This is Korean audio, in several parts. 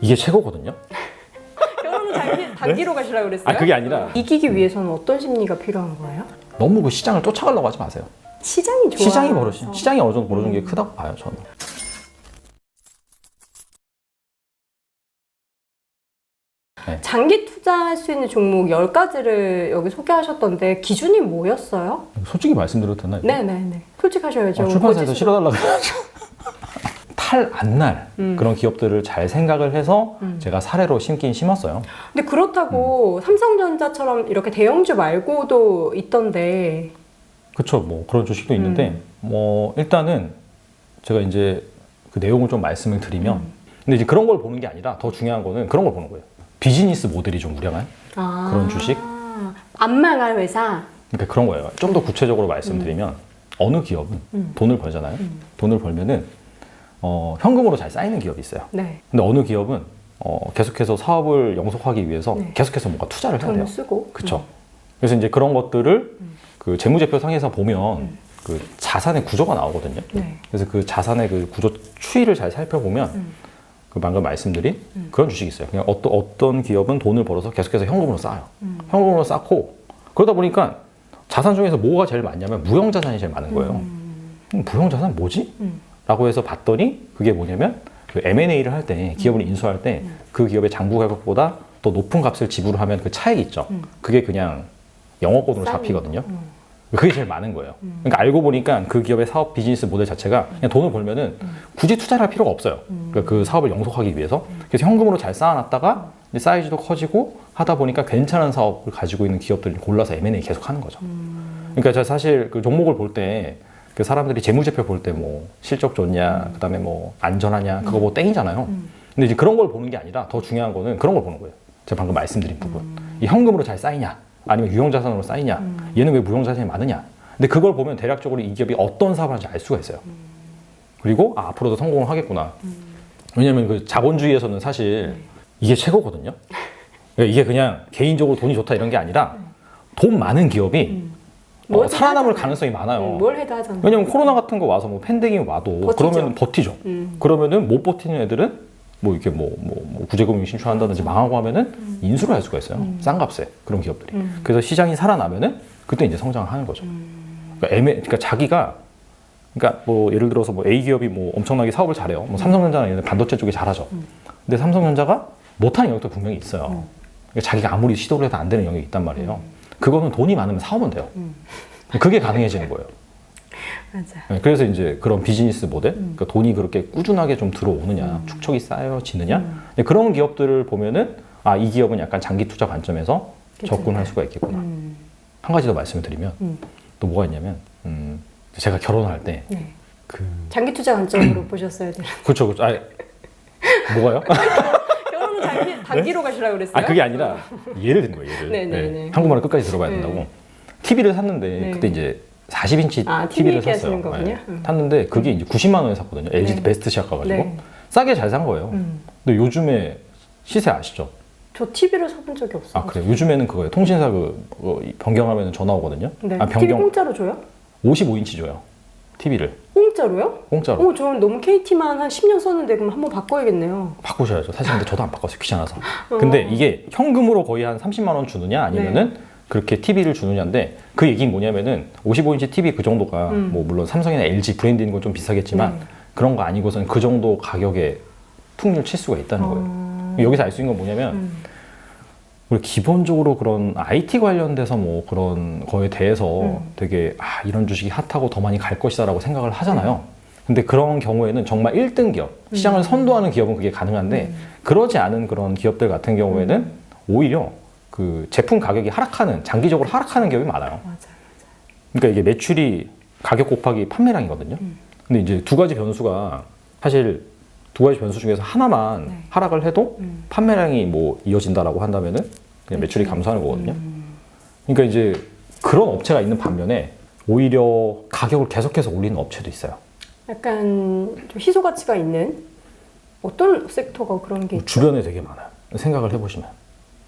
이게 최고거든요. 결혼은 단기로 가시라고 그랬어요? 아니 그게 아니라 이기기 위해서는 어떤 심리가 필요한 거예요? 너무 그 시장을 쫓아가려고 하지 마세요. 시장이 좋아. 시장이 어느 정도 벌어진 게 크다고 봐요 저는. 장기 투자할 수 있는 종목 10가지를 여기 소개하셨던데 기준이 뭐였어요? 솔직히 말씀드려도 되나요? 네네네. 솔직하셔야죠. 출판사에서 실어달라고 해가지고 탈 안 날 그런 기업들을 잘 생각을 해서 제가 사례로 심긴 심었어요. 근데 그렇다고 삼성전자처럼 이렇게 대형주 말고도 있던데. 그쵸, 뭐 그런 주식도 있는데 뭐 일단은 제가 이제 그 내용을 좀 말씀을 드리면 근데 이제 그런 걸 보는 게 아니라 더 중요한 거는 그런 걸 보는 거예요. 비즈니스 모델이 좀 우량한 그런 주식. 안 망할 회사. 그러니까 그런 거예요. 좀 더 구체적으로 말씀드리면 어느 기업은 돈을 벌잖아요. 돈을 벌면은 현금으로 잘 쌓이는 기업이 있어요. 네. 근데 어느 기업은 계속해서 사업을 영속하기 위해서 네. 계속해서 뭔가 투자를 해야 돼요. 돈을 쓰고. 그렇죠. 그래서 이제 그런 것들을 그 재무제표 상에서 보면 그 자산의 구조가 나오거든요. 네. 그래서 그 자산의 그 구조 추이를 잘 살펴보면 그 방금 말씀드린 그런 주식이 있어요. 그냥 어떤 기업은 돈을 벌어서 계속해서 현금으로 쌓아요. 현금으로 쌓고 그러다 보니까 자산 중에서 뭐가 제일 많냐면 무형자산이 제일 많은 거예요. 무형자산 뭐지? 라고 해서 봤더니 그게 뭐냐면 그 M&A를 할 때 기업을 인수할 때 그 기업의 장부 가격보다 더 높은 값을 지불하면 그 차익이 있죠. 그게 그냥 영업권으로 잡히거든요. 그게 제일 많은 거예요. 그러니까 알고 보니까 그 기업의 사업 비즈니스 모델 자체가 그냥 돈을 벌면은 굳이 투자를 할 필요가 없어요. 그러니까 그 사업을 영속하기 위해서. 그래서 현금으로 잘 쌓아놨다가 이제 사이즈도 커지고 하다 보니까 괜찮은 사업을 가지고 있는 기업들을 골라서 M&A 계속 하는 거죠. 그러니까 제가 사실 그 종목을 볼 때 그 사람들이 재무제표 볼 때 뭐 실적 좋냐, 그 다음에 뭐 안전하냐, 그거 뭐 땡이잖아요. 근데 이제 그런 걸 보는 게 아니라 더 중요한 거는 그런 걸 보는 거예요. 제가 방금 말씀드린 부분. 이 현금으로 잘 쌓이냐, 아니면 유형자산으로 쌓이냐, 얘는 왜 무형자산이 많으냐. 근데 그걸 보면 대략적으로 이 기업이 어떤 사업을 하는지 알 수가 있어요. 그리고 앞으로도 성공을 하겠구나. 왜냐면 그 자본주의에서는 사실 이게 최고거든요. 그러니까 이게 그냥 개인적으로 돈이 좋다 이런 게 아니라 돈 많은 기업이 살아남을 가능성이 많아요. 뭘 해도 하잖아요. 왜냐면 코로나 같은 거 와서 뭐 팬데믹이 와도 버티죠. 그러면 버티죠. 그러면은 못 버티는 애들은 뭐 이렇게 뭐 구제금융 신청한다든지 망하고 하면은 인수를 할 수가 있어요. 싼 값에 그런 기업들이. 그래서 시장이 살아나면은 그때 이제 성장을 하는 거죠. 그러니까 자기가 그러니까 뭐 예를 들어서 뭐 A 기업이 뭐 엄청나게 사업을 잘해요. 뭐 삼성전자나 이런 반도체 쪽이 잘하죠. 근데 삼성전자가 못하는 영역도 분명히 있어요. 그러니까 자기가 아무리 시도를 해도 안 되는 영역이 있단 말이에요. 그거는 돈이 많으면 사오면 돼요. 그게 가능해지는 거예요. 맞아. 그래서 이제 그런 비즈니스 모델, 그러니까 돈이 그렇게 꾸준하게 좀 들어오느냐, 축적이 쌓여지느냐, 그런 기업들을 보면은 아, 이 기업은 약간 장기 투자 관점에서 접근할 수가 있겠구나. 한 가지 더 말씀을 드리면 또 뭐가 있냐면 제가 결혼할 때 장기 투자 관점으로 보셨어야 돼요. 그렇죠, 그렇죠. 아, 뭐가요? 결혼은 단기로 가시라고 그랬어요? 아, 그게 아니라 예를 든 거예요. 예를. 네네네. 한국말을 끝까지 들어봐야 된다고. TV를 샀는데 그때 이제 40인치 TV를 샀어요. 샀는데 그게 이제 90만 원에 샀거든요. LG 베스트 시작 가가지고 싸게 잘 산 거예요. 근데 요즘에 시세 아시죠? 저 TV를 사본 적이 없어요. 아, 그래요? 요즘에는 그거예요. 통신사 변경하면 전화 오거든요. 네. 아, TV 공짜로 줘요? 55인치 줘요. TV를. 공짜로요? 공짜로. 저는 너무 KT만 한 10년 썼는데 그럼 한번 바꿔야겠네요. 바꾸셔야죠. 사실 근데 저도 안 바꿨어요. 귀찮아서. 근데 이게 현금으로 거의 한 30만 원 주느냐 아니면은 그렇게 TV를 주느냐인데 그 얘기는 뭐냐면은 55인치 TV 그 정도가 뭐 물론 삼성이나 LG 브랜드인 건 좀 비싸겠지만 그런 거 아니고서는 그 정도 가격에 퉁을 칠 수가 있다는 거예요. 여기서 알 수 있는 건 뭐냐면 우리 기본적으로 그런 IT 관련돼서 뭐 그런 거에 대해서 되게 이런 주식이 핫하고 더 많이 갈 것이다 라고 생각을 하잖아요. 근데 그런 경우에는 정말 1등 기업, 시장을 선도하는 기업은 그게 가능한데 그러지 않은 그런 기업들 같은 경우에는 오히려 그 제품 가격이 하락하는, 장기적으로 하락하는 기업이 많아요. 맞아요. 그러니까 이게 매출이 가격 곱하기 판매량이거든요. 근데 이제 두 가지 변수가 사실 두 가지 변수 중에서 하나만 하락을 해도 판매량이 뭐 이어진다라고 한다면은 그냥 매출이 감소하는 거거든요. 그러니까 이제 그런 업체가 있는 반면에 오히려 가격을 계속해서 올리는 업체도 있어요. 약간 좀 희소 가치가 있는 어떤 섹터가 그런 게 있죠? 주변에 되게 많아요. 생각을 해보시면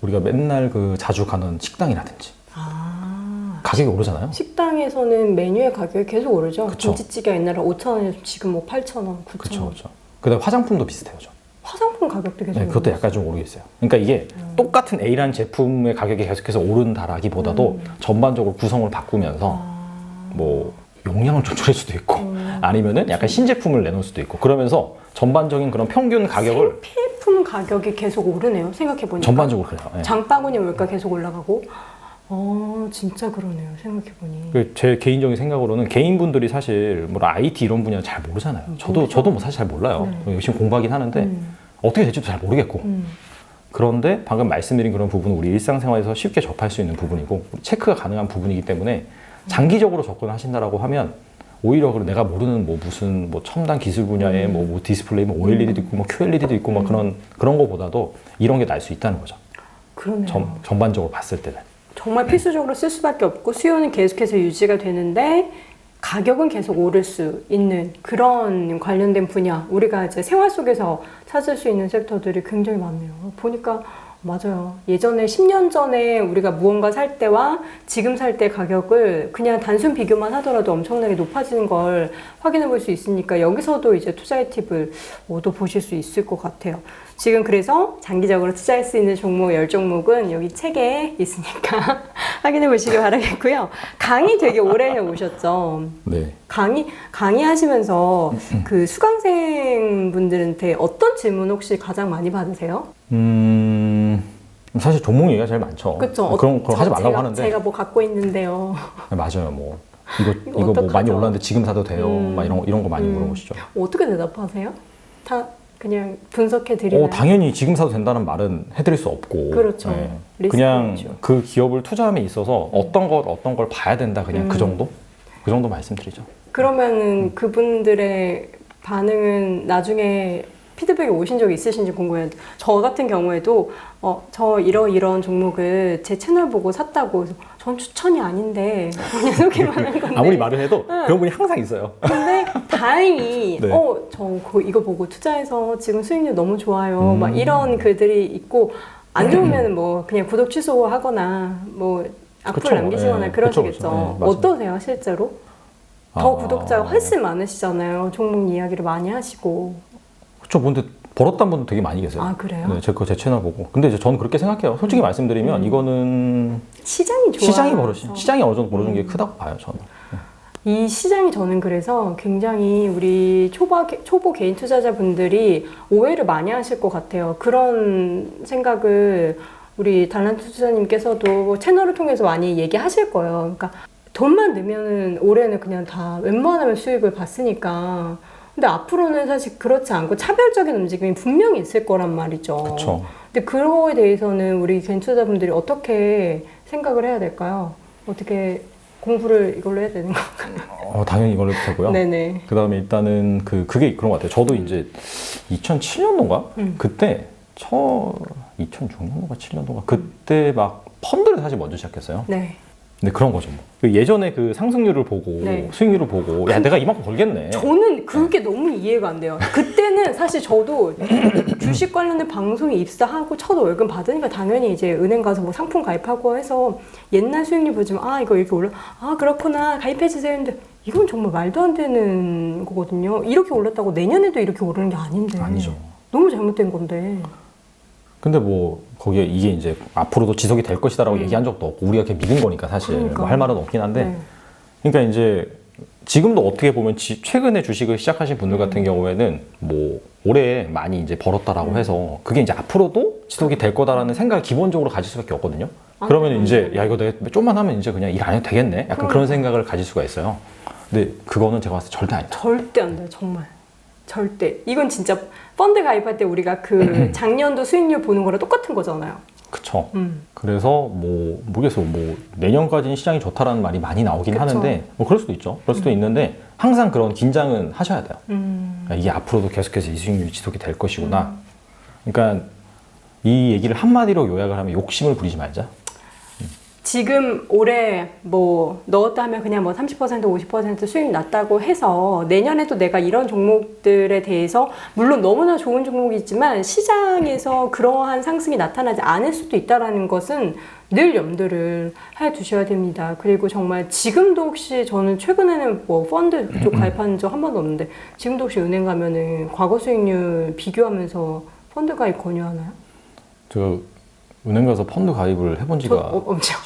우리가 맨날 그 자주 가는 식당이라든지 가격이 오르잖아요. 식당에서는 메뉴의 가격이 계속 오르죠. 그쵸. 김치찌개가 옛날에 5,000원이었으면 지금 뭐 8,000원, 9,000원. 그렇죠. 그다음 화장품도 비슷해요. 화장품 가격도 계속 네, 그것도 약간 좀 오르겠어요. 그러니까 이게 똑같은 A라는 제품의 가격이 계속해서 오른다라기보다도 전반적으로 구성을 바꾸면서 뭐 용량을 좀 줄일 수도 있고 아니면은 약간 신제품을 내놓을 수도 있고 그러면서 전반적인 그런 평균 가격을 생필품 가격이 계속 오르네요. 생각해보니까. 전반적으로 그래요. 네. 장바구니 물가 계속 올라가고. 진짜 그러네요. 생각해보니. 제 개인적인 생각으로는 개인분들이 사실 뭐 IT 이런 분야 잘 모르잖아요. 저도 뭐 사실 잘 몰라요. 열심히 공부하긴 하는데 어떻게 될지도 잘 모르겠고. 그런데 방금 말씀드린 그런 부분은 우리 일상생활에서 쉽게 접할 수 있는 부분이고 체크가 가능한 부분이기 때문에 장기적으로 접근하신다라고 하면 오히려 내가 모르는 뭐 무슨 뭐 첨단 기술 분야의 뭐 디스플레이, 뭐 OLED도 있고 뭐 QLED도 있고 막 그런 거보다도 이런 게 날 수 있다는 거죠. 그러네요. 전반적으로 봤을 때는. 정말 필수적으로 쓸 수밖에 없고 수요는 계속해서 유지가 되는데 가격은 계속 오를 수 있는 그런 관련된 분야, 우리가 이제 생활 속에서 찾을 수 있는 섹터들이 굉장히 많네요. 보니까 맞아요. 예전에 10년 전에 우리가 무언가 살 때와 지금 살 때 가격을 그냥 단순 비교만 하더라도 엄청나게 높아지는 걸 확인해 볼 수 있으니까 여기서도 이제 투자의 팁을 얻어보실 수 있을 것 같아요. 지금 그래서 장기적으로 투자할 수 있는 종목 10종목은 여기 책에 있으니까 확인해 보시길 바라겠고요. 강의 되게 오래 해 오셨죠? 네. 강의 하시면서 그 수강생 분들한테 어떤 질문 혹시 가장 많이 받으세요? 사실 종목 얘기가 제일 많죠. 그렇죠. 그런 거 하지 말라고 하는데. 제가 뭐 갖고 있는데요. 맞아요. 뭐 이거 뭐 많이 올랐는데 지금 사도 돼요. 막 이런 거 많이 물어보시죠. 어떻게 대답하세요? 다 그냥 분석해 드리나요? 당연히 지금 사도 된다는 말은 해드릴 수 없고. 그렇죠. 네. 그냥 리스크죠. 그 기업을 투자함에 있어서 어떤 걸 봐야 된다. 그냥 그 정도 말씀드리죠. 그러면은 그분들의 반응은 나중에 피드백이 오신 적이 있으신지 궁금해요. 저 같은 경우에도 저 이런 종목을 제 채널 보고 샀다고 해서 전 추천이 아닌데 그냥 소개만 한 건데 아무리 말을 해도 그런 분이 항상 있어요. 근데 다행히 네. 이거 보고 투자해서 지금 수익률 너무 좋아요. 막 이런 글들이 있고 안 좋으면 뭐 그냥 구독 취소하거나 뭐 악플 그쵸. 남기시거나 네. 그러시겠죠. 그쵸. 네, 맞아요. 어떠세요 실제로? 더 구독자가 훨씬 많으시잖아요. 종목 이야기를 많이 하시고. 그렇죠. 근데 벌었단 분도 되게 많이 계세요. 아 그래요? 네, 제 채널 보고. 근데 이제 저는 그렇게 생각해요. 솔직히 말씀드리면 이거는 시장이 좋아요. 시장이 어느 정도 벌어준 게 크다고 봐요, 저는. 이 시장이 저는 그래서 굉장히 우리 초보 개인 투자자분들이 오해를 많이 하실 것 같아요. 그런 생각을 우리 달란트 투자님께서도 채널을 통해서 많이 얘기하실 거예요. 그러니까 돈만 넣으면은 올해는 그냥 다 웬만하면 수익을 봤으니까. 근데 앞으로는 사실 그렇지 않고 차별적인 움직임이 분명히 있을 거란 말이죠. 그렇죠. 근데 그거에 대해서는 우리 개인 투자자분들이 어떻게 생각을 해야 될까요? 어떻게 공부를 이걸로 해야 되는 건가요? 당연히 이걸로 해도 되고요. 네네. 그 다음에 일단은 그게 그런 것 같아요. 저도 이제 2007년도인가? 그때 2006년도인가 7년도인가? 그때 막 펀드를 사실 먼저 시작했어요. 네. 근데 그런 거죠. 뭐. 예전에 그 상승률을 보고 네. 수익률을 보고 야 내가 이만큼 벌겠네. 저는 그게 너무 이해가 안 돼요. 그때는 사실 저도 주식 관련된 방송에 입사하고 첫 월급 받으니까 당연히 이제 은행 가서 뭐 상품 가입하고 해서 옛날 수익률 보지만 이거 이렇게 올라 그렇구나 가입해 주세요 했는데 이건 정말 말도 안 되는 거거든요. 이렇게 올랐다고 내년에도 이렇게 오르는 게 아닌데. 아니죠. 너무 잘못된 건데. 근데 뭐 거기에 이게 이제 앞으로도 지속이 될 것이다라고 얘기한 적도 없고 우리가 그렇게 믿은 거니까 사실 그러니까. 뭐 할 말은 없긴 한데 네. 그러니까 이제 지금도 어떻게 보면 최근에 주식을 시작하신 분들 같은 경우에는 뭐 올해 많이 이제 벌었다라고 해서 그게 이제 앞으로도 지속이 될 거다라는 생각을 기본적으로 가질 수밖에 없거든요. 그러면 이제 야 이거 내가 좀만 하면 이제 그냥 일 안 해도 되겠네. 약간 그런 생각을 가질 수가 있어요. 근데 그거는 제가 봤을 때 절대 아니다. 절대 안 돼요, 정말. 절대. 이건 진짜 펀드 가입할 때 우리가 그 작년도 수익률 보는 거랑 똑같은 거잖아요. 그쵸. 그래서 모르겠어요. 내년까지는 시장이 좋다라는 말이 많이 나오긴 그쵸. 하는데 그럴 수도 있죠. 그럴 수도 있는데 항상 그런 긴장은 하셔야 돼요. 그러니까 이게 앞으로도 계속해서 이 수익률이 지속이 될 것이구나. 그러니까 이 얘기를 한마디로 요약을 하면 욕심을 부리지 말자. 지금 올해 뭐 넣었다 하면 그냥 뭐 30% 50% 수익 났다고 해서 내년에도 내가 이런 종목들에 대해서 물론 너무나 좋은 종목이 있지만 시장에서 그러한 상승이 나타나지 않을 수도 있다는 것은 늘 염두를 해 두셔야 됩니다. 그리고 정말 지금도 혹시 저는 최근에는 뭐 펀드 쪽 가입한 적 한 번도 없는데 지금도 혹시 은행 가면은 과거 수익률 비교하면서 펀드 가입 권유하나요? 저 은행 가서 펀드 가입을 해본 지가 엄청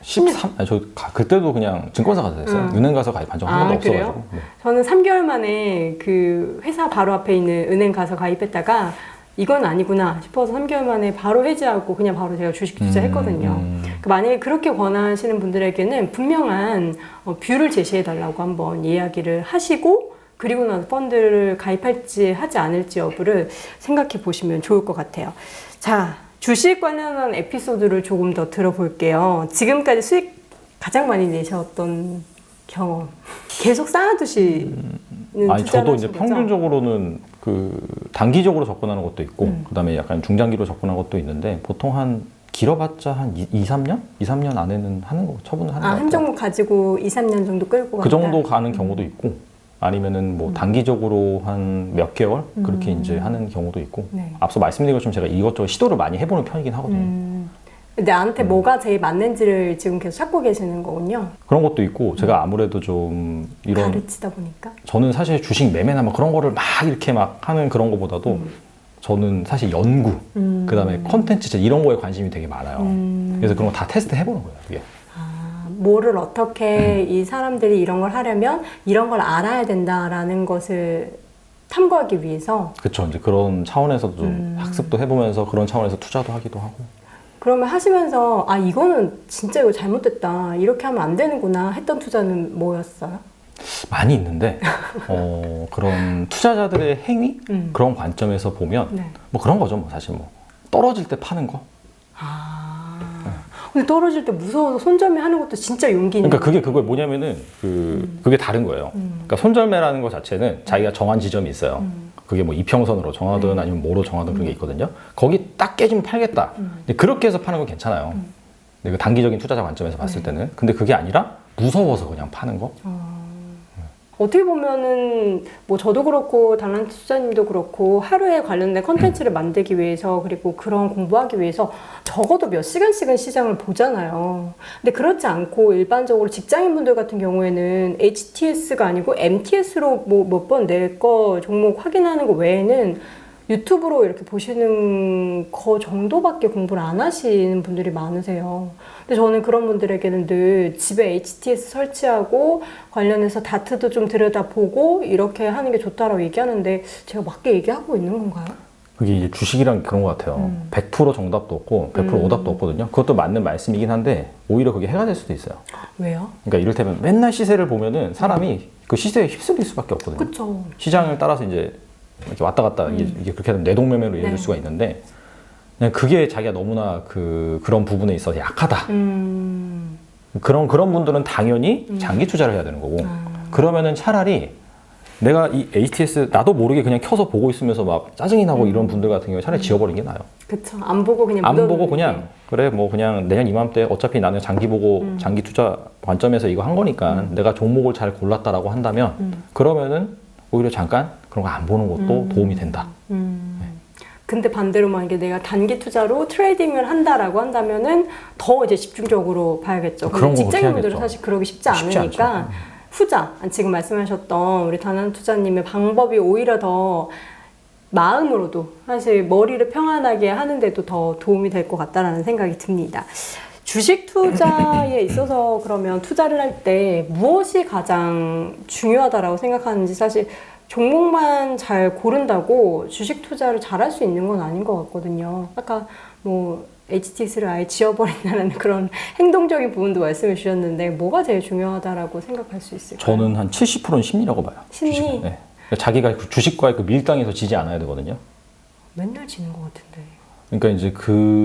13, 아니, 그때도 그냥 증권사가 됐어요. 은행 가서 가입한 적 한 번도 그래요? 없어가지고. 네. 저는 3개월 만에 그 회사 바로 앞에 있는 은행 가서 가입했다가 이건 아니구나 싶어서 3개월 만에 바로 해지하고 그냥 바로 제가 주식 투자했거든요. 만약에 그렇게 권하시는 분들에게는 분명한 뷰를 제시해달라고 한번 이야기를 하시고 그리고 나서 펀드를 가입할지 하지 않을지 여부를 생각해 보시면 좋을 것 같아요. 자, 주식 관련한 에피소드를 조금 더 들어볼게요. 지금까지 수익 가장 많이 내셨던 경험. 계속 쌓아두시는 아니, 저도 이제 거죠? 평균적으로는 그 단기적으로 접근하는 것도 있고, 그다음에 약간 중장기로 접근하는 것도 있는데, 보통 한 길어봤자 한 2, 3년? 2, 3년 안에는 하는 거, 처분을 하는 거 같아요. 한 종목 가지고 2, 3년 정도 끌고 간다? 그 정도 가는 경우도 있고, 아니면은 뭐 단기적으로 한 몇 개월 그렇게 이제 하는 경우도 있고, 네. 앞서 말씀드린 것처럼 제가 이것저것 시도를 많이 해보는 편이긴 하거든요. 나한테 뭐가 제일 맞는지를 지금 계속 찾고 계시는 거군요. 그런 것도 있고, 제가 아무래도 좀 이런 가르치다 보니까. 저는 사실 주식 매매나 뭐 그런 거를 막 이렇게 막 하는 그런 거보다도 저는 사실 연구, 그다음에 컨텐츠 이런 거에 관심이 되게 많아요. 그래서 그런 거 다 테스트 해보는 거예요. 그게. 뭐를 어떻게 이 사람들이 이런 걸 하려면 이런 걸 알아야 된다라는 것을 탐구하기 위해서. 그렇죠. 이제 그런 차원에서도 좀 학습도 해보면서 그런 차원에서 투자도 하기도 하고. 그러면 하시면서 아 이거는 진짜 이거 잘못됐다 이렇게 하면 안 되는구나 했던 투자는 뭐였어요? 많이 있는데 그런 투자자들의 행위 그런 관점에서 보면 네. 뭐 그런 거죠. 뭐 사실 뭐 떨어질 때 파는 거. 근데 떨어질 때 무서워서 손절매 하는 것도 진짜 용기 있는 그러니까 그게 뭐냐면은 그게 다른 거예요. 그러니까 손절매라는 것 자체는 자기가 정한 지점이 있어요. 그게 뭐 이평선으로 정하든 아니면 뭐로 정하든 그런 게 있거든요. 거기 딱 깨지면 팔겠다. 근데 그렇게 해서 파는 건 괜찮아요. 근데 그 단기적인 투자자 관점에서 봤을 때는. 근데 그게 아니라 무서워서 그냥 파는 거. 어떻게 보면은 뭐 저도 그렇고 다른 투자님도 그렇고 하루에 관련된 컨텐츠를 만들기 위해서 그리고 그런 공부하기 위해서 적어도 몇 시간씩은 시장을 보잖아요. 근데 그렇지 않고 일반적으로 직장인분들 같은 경우에는 HTS가 아니고 MTS로 뭐 몇 번 낼 거 종목 확인하는 거 외에는 유튜브로 이렇게 보시는 거 정도밖에 공부를 안 하시는 분들이 많으세요. 근데 저는 그런 분들에게는 늘 집에 HTS 설치하고 관련해서 다트도 좀 들여다보고 이렇게 하는 게 좋다라고 얘기하는데 제가 맞게 얘기하고 있는 건가요? 그게 이제 주식이랑 그런 것 같아요. 100% 정답도 없고 100% 오답도 없거든요. 그것도 맞는 말씀이긴 한데 오히려 그게 해가 될 수도 있어요. 왜요? 그러니까 이를테면 맨날 시세를 보면은 사람이 그 시세에 휩쓸릴 수밖에 없거든요. 그쵸. 시장을 따라서 이제 이렇게 왔다 갔다 이게 그렇게 하면 내동매매로 이어질 네. 수가 있는데 그냥 그게 자기가 너무나 그런 부분에 있어서 약하다. 그런 분들은 당연히 장기 투자를 해야 되는 거고 그러면은 차라리 내가 이 HTS 나도 모르게 그냥 켜서 보고 있으면서 막 짜증이 나고 이런 분들 같은 경우에 차라리 지워버리는 게 나아요. 그쵸. 안 보고 그냥 안 보고 묻어두는 그냥 게. 그래 뭐 그냥 내년 이맘때 어차피 나는 장기 보고 장기 투자 관점에서 이거 한 거니까 내가 종목을 잘 골랐다라고 한다면 그러면은 오히려 잠깐 그런 거 안 보는 것도 도움이 된다. 근데 반대로 만약에 내가 단기 투자로 트레이딩을 한다라고 한다면은 더 이제 집중적으로 봐야겠죠. 그런 근데 거 그렇게 직장인분들은 해야겠죠. 사실 그러기 쉽지 쉽지 않으니까 않죠. 후자 지금 말씀하셨던 우리 다나는 투자님의 방법이 오히려 더 마음으로도 사실 머리를 평안하게 하는데도 더 도움이 될 것 같다라는 생각이 듭니다. 주식 투자에 있어서 그러면 투자를 할 때 무엇이 가장 중요하다라고 생각하는지 사실 종목만 잘 고른다고 주식 투자를 잘할 수 있는 건 아닌 것 같거든요. 아까 뭐 HTS를 아예 지워버린다는 그런 행동적인 부분도 말씀해 주셨는데 뭐가 제일 중요하다라고 생각할 수 있을까요? 저는 한 70%는 심리라고 봐요. 심리? 주식은. 네. 자기가 그 주식과의 그 밀당에서 지지 않아야 되거든요. 맨날 지는 것 같은데. 그러니까 이제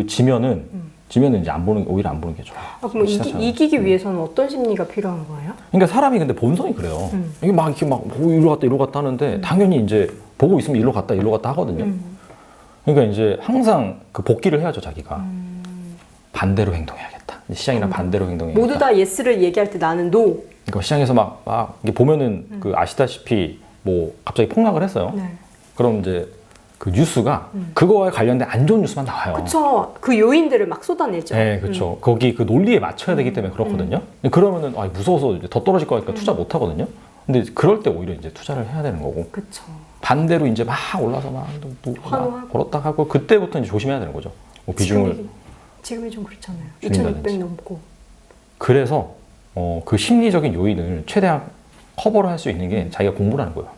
지면은 이제 오히려 안 보는 게 좋아요. 아, 그럼 이기기 위해서는 어떤 심리가 필요한 거예요? 그러니까 사람이 근데 본성이 그래요. 이게 막 이렇게 막 이리로 갔다 하는데 당연히 이제 보고 있으면 이리로 갔다 하거든요. 그러니까 이제 항상 그 복귀를 해야죠, 자기가. 반대로 행동해야겠다. 시장이랑 반대로 행동해야겠다. 모두 다 예스를 얘기할 때 나는 노. 그러니까 시장에서 막 이게 보면은 그 아시다시피 뭐 갑자기 폭락을 했어요. 네. 그럼 이제 그 뉴스가 그거와 관련된 안 좋은 뉴스만 나와요. 그쵸. 그 요인들을 막 쏟아내죠. 네, 그렇죠. 거기 그 논리에 맞춰야 되기 때문에 그렇거든요. 그러면은 무서워서 이제 더 떨어질 거니까 투자 못 하거든요. 근데 그럴 때 오히려 이제 투자를 해야 되는 거고 그쵸. 반대로 이제 막 올라서 막 환호하고. 걸었다 하고 그때부터 이제 조심해야 되는 거죠. 뭐 비중을 지금이 좀 그렇잖아요. 줄인다든지. 2,600 넘고. 그래서 그 심리적인 요인을 최대한 커버를 할 수 있는 게 자기가 공부를 하는 거예요.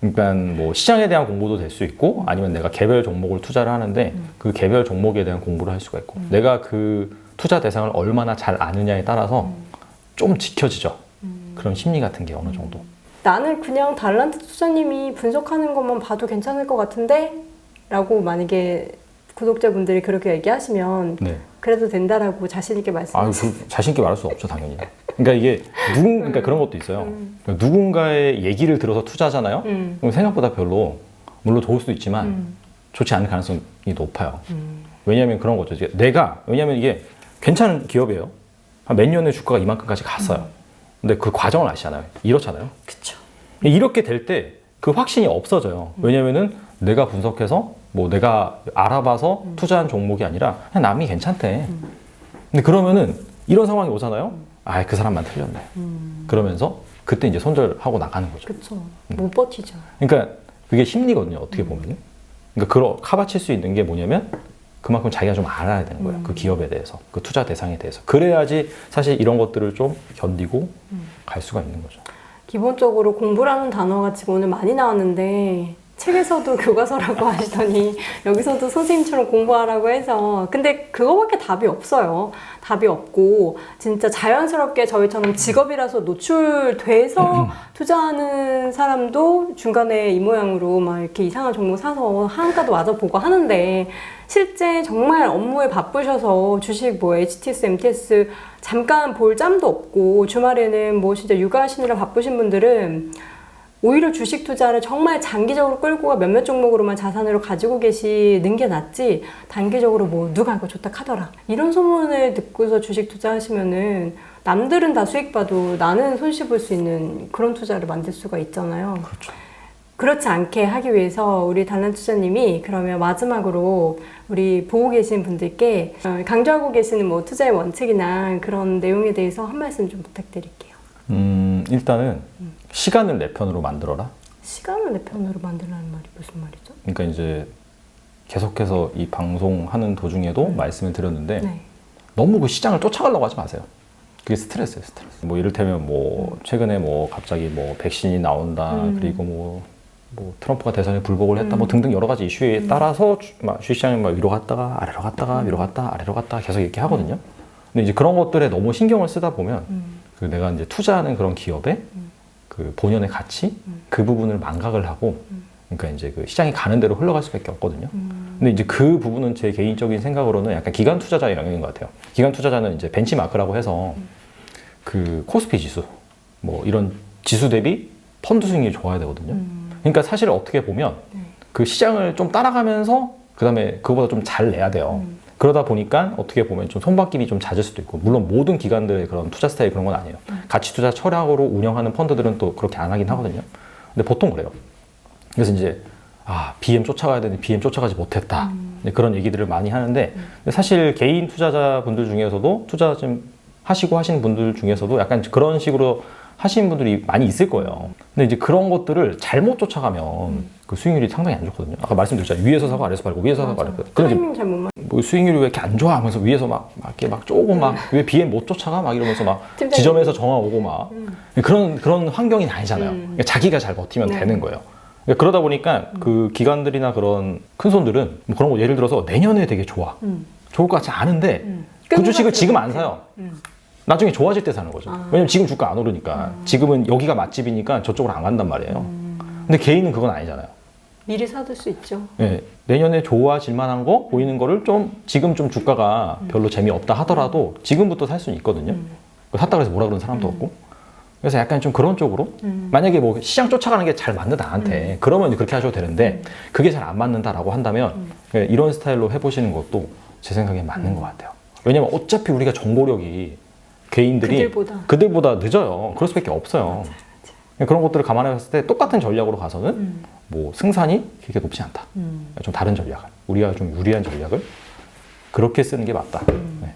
그러니까 뭐 시장에 대한 공부도 될 수 있고 아니면 내가 개별 종목을 투자를 하는데 그 개별 종목에 대한 공부를 할 수가 있고 내가 그 투자 대상을 얼마나 잘 아느냐에 따라서 좀 지켜지죠. 그런 심리 같은 게 어느 정도. 나는 그냥 달란트 투자님이 분석하는 것만 봐도 괜찮을 것 같은데? 라고 만약에 구독자분들이 그렇게 얘기하시면 네. 그래도 된다라고 자신있게 말씀하세요. 자신 있게 말할 수 없죠, 당연히. 그러니까 이게 그러니까 그런 것도 있어요. 그러니까 누군가의 얘기를 들어서 투자하잖아요. 그럼 생각보다 별로 물론 좋을 수도 있지만 좋지 않을 가능성이 높아요. 왜냐하면 그런 거죠. 왜냐하면 이게 괜찮은 기업이에요. 한 몇 년에 주가가 이만큼까지 갔어요. 근데 그 과정을 아시잖아요. 이렇잖아요. 그쵸. 이렇게 될 때 그 확신이 없어져요. 왜냐면은 내가 분석해서 뭐 내가 알아봐서 투자한 종목이 아니라 그냥 남이 괜찮대. 근데 그러면은 이런 상황이 오잖아요. 아, 그 사람만 틀렸네. 그러면서 그때 이제 손절하고 나가는 거죠. 그쵸. 못 버티죠. 그러니까 그게 심리거든요. 어떻게 보면은. 그러니까 카바칠 수 있는 게 뭐냐면 그만큼 자기가 좀 알아야 되는 거예요. 그 기업에 대해서, 그 투자 대상에 대해서. 그래야지 사실 이런 것들을 좀 견디고 갈 수가 있는 거죠. 기본적으로 공부라는 단어가 지금 오늘 많이 나왔는데 책에서도 교과서라고 하시더니 여기서도 선생님처럼 공부하라고 해서 근데 그거밖에 답이 없어요. 답이 없고 진짜 자연스럽게 저희처럼 직업이라서 노출돼서 투자하는 사람도 중간에 이 모양으로 막 이렇게 이상한 종목 사서 하한가도 맞아보고 하는데 실제 정말 업무에 바쁘셔서 주식 뭐 HTS, MTS 잠깐 볼 짬도 없고 주말에는 뭐 진짜 육아하시느라 바쁘신 분들은 오히려 주식 투자를 정말 장기적으로 끌고 가 몇몇 종목으로만 자산으로 가지고 계시는 게 낫지 단기적으로 뭐 누가 이거 좋다 하더라 이런 소문을 듣고서 주식 투자하시면은 남들은 다 수익 봐도 나는 손실 볼 수 있는 그런 투자를 만들 수가 있잖아요. 그렇죠. 그렇지 않게 하기 위해서 우리 달란트 투자님이 그러면 마지막으로 우리 보고 계신 분들께 강조하고 계시는 뭐 투자의 원칙이나 그런 내용에 대해서 한 말씀 좀 부탁드릴게요. 일단은 시간을 내 편으로 만들어라. 시간을 내 편으로 만들라는 말이 무슨 말이죠? 그러니까 이제 계속해서 이 방송하는 도중에도 말씀을 드렸는데 네. 너무 그 시장을 쫓아가려고 하지 마세요. 그게 스트레스예요, 스트레스. 뭐 이를테면 뭐 최근에 뭐 갑자기 뭐 백신이 나온다, 그리고 뭐 트럼프가 대선에 불복을 했다, 뭐 등등 여러 가지 이슈에 따라서 주식시장이 막 위로 갔다가 아래로 갔다가 위로 갔다가 아래로 갔다가 계속 이렇게 하거든요. 근데 이제 그런 것들에 너무 신경을 쓰다 보면 그 내가 이제 투자하는 그런 기업의 그 본연의 가치 그 부분을 망각을 하고 그러니까 이제 그 시장이 가는 대로 흘러갈 수밖에 없거든요. 근데 이제 그 부분은 제 개인적인 생각으로는 약간 기관 투자자의 영역인 것 같아요. 기관 투자자는 이제 벤치마크라고 해서 그 코스피 지수 뭐 이런 지수 대비 펀드 수익률이 좋아야 되거든요. 그러니까 사실 어떻게 보면 그 시장을 좀 따라가면서 그다음에 그거보다 좀 잘 내야 돼요. 그러다 보니까 어떻게 보면 좀 손바뀜이 좀 잦을 수도 있고 물론 모든 기관들의 그런 투자 스타일이 그런 건 아니에요. 가치 투자 철학으로 운영하는 펀드들은 또 그렇게 안 하긴 하거든요. 근데 보통 그래요. 그래서 이제 BM 쫓아가야 되는데 BM 쫓아가지 못했다. 그런 얘기들을 많이 하는데 사실 개인 투자자분들 중에서도 투자 좀 하시고 하시는 분들 중에서도 약간 그런 식으로 하시는 분들이 많이 있을 거예요. 근데 이제 그런 것들을 잘못 쫓아가면 그 수익률이 상당히 안 좋거든요. 아까 말씀드렸잖아요. 위에서 사고 아래서 팔고 위에서 사고 아래서 팔고. 타이밍 잘못 맞. 뭐 수익률이 왜 이렇게 안 좋아 하면서 위에서 막 이렇게 막 조금 막 왜 BM 못 쫓아가 막 이러면서 막 지점에서 정화 오고 막 그런 환경이 아니잖아요. 그러니까 자기가 잘 버티면 네. 되는 거예요. 그러니까 그러다 보니까 그 기관들이나 그런 큰 손들은 뭐 그런 거 예를 들어서 내년에 되게 좋아. 좋을 것 같지 않은데 그 주식을 지금 안 사요. 나중에 좋아질 때 사는 거죠. 왜냐면 지금 주가 안 오르니까. 지금은 여기가 맛집이니까 저쪽으로 안 간단 말이에요. 근데 개인은 그건 아니잖아요. 미리 사둘 수 있죠. 네, 내년에 좋아질 만한 거 보이는 거를 좀 지금 좀 주가가 별로 재미없다 하더라도 지금부터 살 수는 있거든요. 샀다 그래서 뭐라 그러는 사람도 없고. 그래서 약간 좀 그런 쪽으로 만약에 뭐 시장 쫓아가는 게 잘 맞는다 나한테 그러면 이제 그렇게 하셔도 되는데 그게 잘 안 맞는다라고 한다면 이런 스타일로 해보시는 것도 제 생각엔 맞는 것 같아요. 왜냐면 어차피 우리가 정보력이 개인들이 그들보다 늦어요. 그럴 수밖에 없어요. 그런 것들을 감안해 봤을 때 똑같은 전략으로 가서는 뭐 승산이 그렇게 높지 않다. 좀 다른 전략을 우리가 좀 유리한 전략을 그렇게 쓰는 게 맞다. 네.